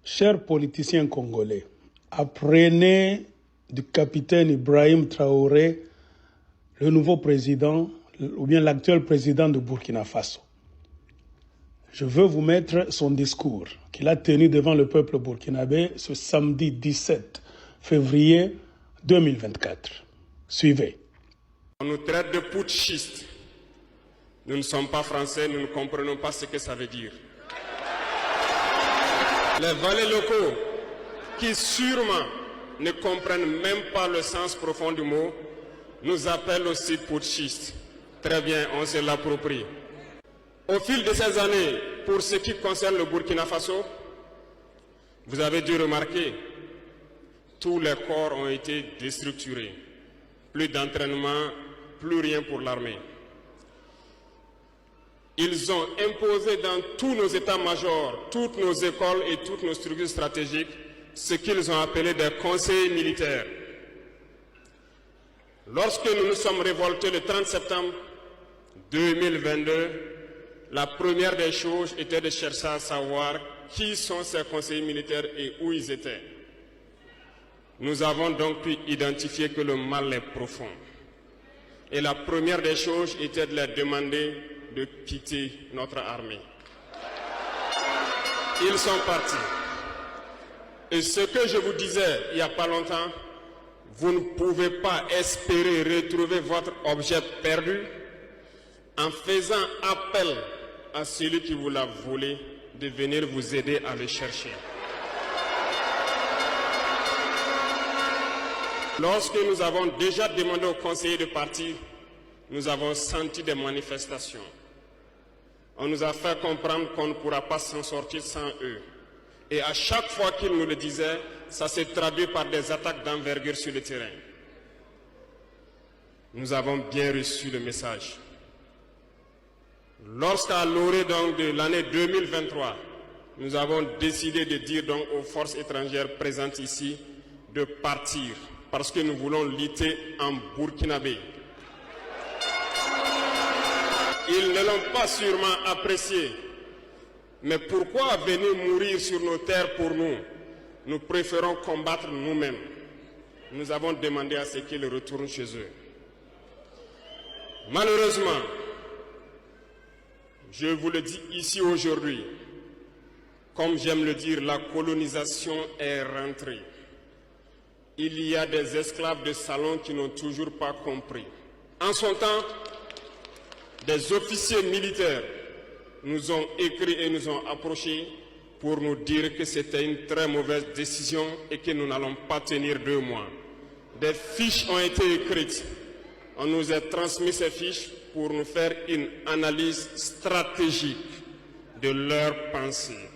Chers politiciens congolais, apprenez du capitaine Ibrahim Traoré, le nouveau président, ou bien l'actuel président de Burkina Faso. Je veux vous mettre son discours qu'il a tenu devant le peuple burkinabé ce samedi 17 février 2024. Suivez. On nous traite de putschistes. Nous ne sommes pas français, nous ne comprenons pas ce que ça veut dire. Les valets locaux, qui sûrement ne comprennent même pas le sens profond du mot, nous appellent aussi putschistes. Très bien, on se l'approprie. Au fil de ces années, pour ce qui concerne le Burkina Faso, vous avez dû remarquer, tous les corps ont été déstructurés. Plus d'entraînement, plus rien pour l'armée. Ils ont imposé dans tous nos états-majors, toutes nos écoles et toutes nos structures stratégiques ce qu'ils ont appelé des conseils militaires. Lorsque nous nous sommes révoltés le 30 septembre 2022, la première des choses était de chercher à savoir qui sont ces conseillers militaires et où ils étaient. Nous avons donc pu identifier que le mal est profond. Et la première des choses était de leur demander de quitter notre armée. Ils sont partis. Et ce que je vous disais il n'y a pas longtemps, vous ne pouvez pas espérer retrouver votre objet perdu en faisant appel à celui qui vous l'a volé de venir vous aider à le chercher. Lorsque nous avons déjà demandé aux conseillers de partir, nous avons senti des manifestations. On nous a fait comprendre qu'on ne pourra pas s'en sortir sans eux. Et à chaque fois qu'ils nous le disaient, ça s'est traduit par des attaques d'envergure sur le terrain. Nous avons bien reçu le message. Lorsqu'à l'orée de l'année 2023, nous avons décidé de dire donc aux forces étrangères présentes ici de partir parce que nous voulons lutter en burkinabé. Ils ne l'ont pas sûrement apprécié. Mais pourquoi venir mourir sur nos terres pour nous? Nous préférons combattre nous-mêmes. Nous avons demandé à ce qu'ils retournent chez eux. Malheureusement, je vous le dis ici aujourd'hui, comme j'aime le dire, la colonisation est rentrée. Il y a des esclaves de salon qui n'ont toujours pas compris. En son temps, des officiers militaires nous ont écrit et nous ont approchés pour nous dire que c'était une très mauvaise décision et que nous n'allons pas tenir 2 mois. Des fiches ont été écrites. On nous a transmis ces fiches pour nous faire une analyse stratégique de leurs pensées.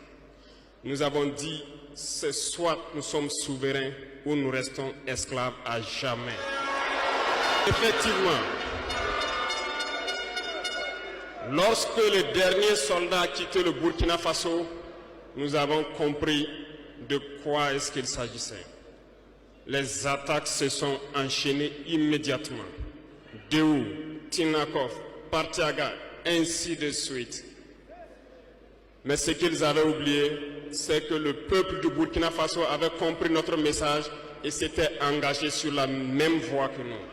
Nous avons dit, c'est soit nous sommes souverains ou nous restons esclaves à jamais. Effectivement, lorsque le dernier soldat a quitté le Burkina Faso, nous avons compris de quoi est-ce qu'il s'agissait. Les attaques se sont enchaînées immédiatement. Déou, Tinakov, Partiaga, ainsi de suite. Mais ce qu'ils avaient oublié, c'est que le peuple du Burkina Faso avait compris notre message et s'était engagé sur la même voie que nous.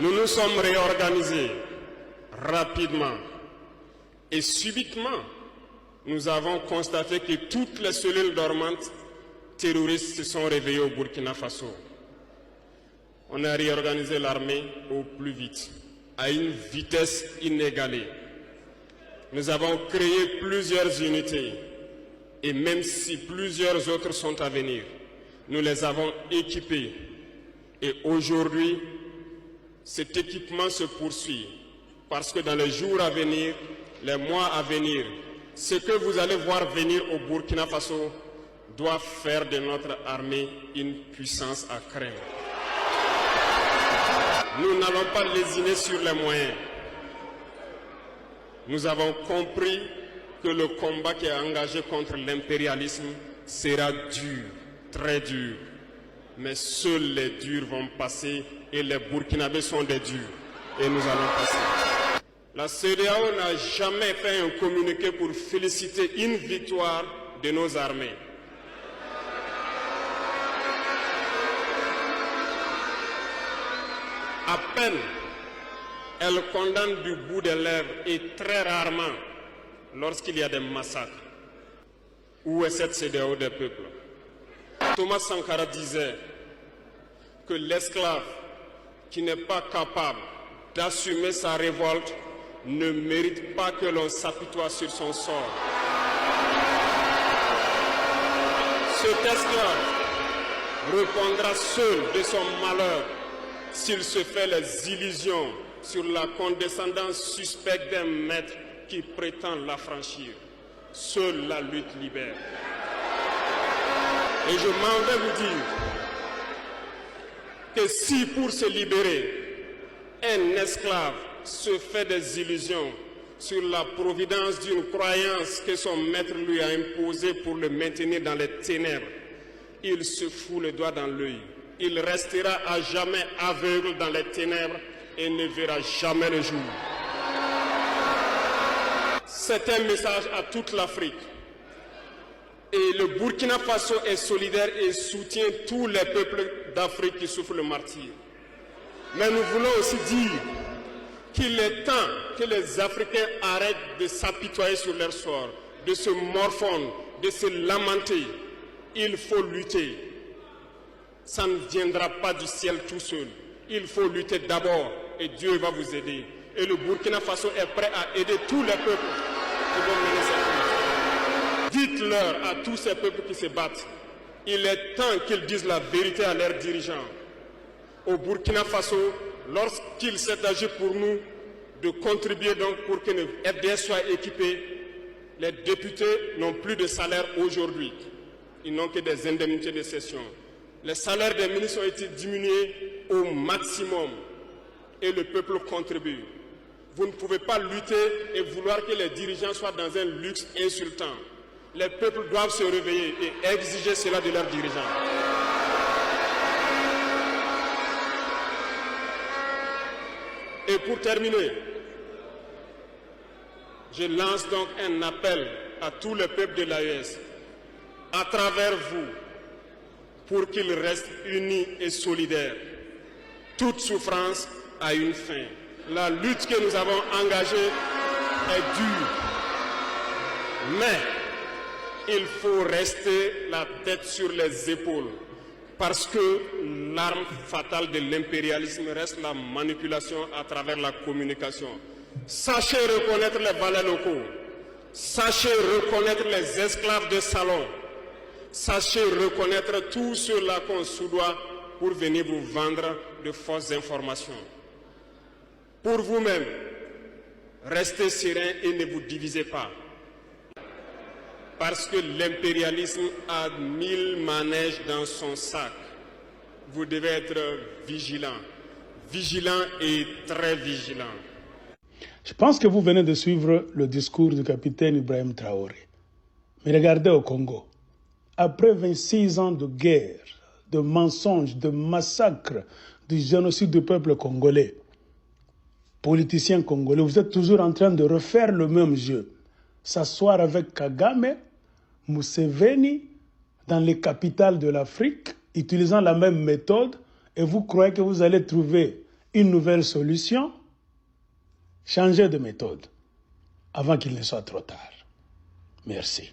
Nous nous sommes réorganisés rapidement et subitement. Nous avons constaté que toutes les cellules dormantes terroristes se sont réveillées au Burkina Faso. On a réorganisé l'armée au plus vite, à une vitesse inégalée. Nous avons créé plusieurs unités et même si plusieurs autres sont à venir, nous les avons équipées. Et aujourd'hui, cet équipement se poursuit parce que dans les jours à venir, les mois à venir, ce que vous allez voir venir au Burkina Faso doit faire de notre armée une puissance à craindre. Nous n'allons pas lésiner sur les moyens. Nous avons compris que le combat qui est engagé contre l'impérialisme sera dur, très dur. Mais seuls les durs vont passer et les Burkinabés sont des durs. Et nous allons passer. La CEDEAO n'a jamais fait un communiqué pour féliciter une victoire de nos armées. À peine, elle condamne du bout des lèvres et très rarement lorsqu'il y a des massacres. Où est cette CEDEAO des peuples? Thomas Sankara disait que l'esclave qui n'est pas capable d'assumer sa révolte ne mérite pas que l'on s'apitoie sur son sort. Cet esclave répondra seul de son malheur s'il se fait les illusions sur la condescendance suspecte d'un maître qui prétend l'affranchir. Seule la lutte libère. Et je m'en vais vous dire que si pour se libérer, un esclave se fait des illusions sur la providence d'une croyance que son maître lui a imposée pour le maintenir dans les ténèbres, il se fout le doigt dans l'œil. Il restera à jamais aveugle dans les ténèbres et ne verra jamais le jour. C'est un message à toute l'Afrique. Et le Burkina Faso est solidaire et soutient tous les peuples d'Afrique qui souffrent le martyre. Mais nous voulons aussi dire qu'il est temps que les Africains arrêtent de s'apitoyer sur leur sort, de se morfondre, de se lamenter. Il faut lutter. Ça ne viendra pas du ciel tout seul. Il faut lutter d'abord et Dieu va vous aider. Et le Burkina Faso est prêt à aider tous les peuples qui vont mener cette lutte. Dites-leur à tous ces peuples qui se battent, il est temps qu'ils disent la vérité à leurs dirigeants. Au Burkina Faso, lorsqu'il s'est agi pour nous de contribuer donc pour que le FDS soit équipé, les députés n'ont plus de salaire aujourd'hui. Ils n'ont que des indemnités de session. Les salaires des ministres ont été diminués au maximum et le peuple contribue. Vous ne pouvez pas lutter et vouloir que les dirigeants soient dans un luxe insultant. Les peuples doivent se réveiller et exiger cela de leurs dirigeants. Et pour terminer, je lance donc un appel à tous les peuples de l'AES, à travers vous, pour qu'ils restent unis et solidaires. Toute souffrance a une fin. La lutte que nous avons engagée est dure, mais il faut rester la tête sur les épaules parce que l'arme fatale de l'impérialisme reste la manipulation à travers la communication. Sachez reconnaître les valets locaux, sachez reconnaître les esclaves de salon, sachez reconnaître tout ceux-là qu'on soudoie pour venir vous vendre de fausses informations. Pour vous-même, restez serein et ne vous divisez pas. Parce que l'impérialisme a 1000 manèges dans son sac. Vous devez être vigilant. Vigilant et très vigilant. Je pense que vous venez de suivre le discours du capitaine Ibrahim Traoré. Mais regardez au Congo. Après 26 ans de guerre, de mensonges, de massacres, de génocide du peuple congolais, politiciens congolais, vous êtes toujours en train de refaire le même jeu. S'asseoir avec Kagame, Museveni, dans les capitales de l'Afrique, utilisant la même méthode, et vous croyez que vous allez trouver une nouvelle solution? Changez de méthode avant qu'il ne soit trop tard. Merci.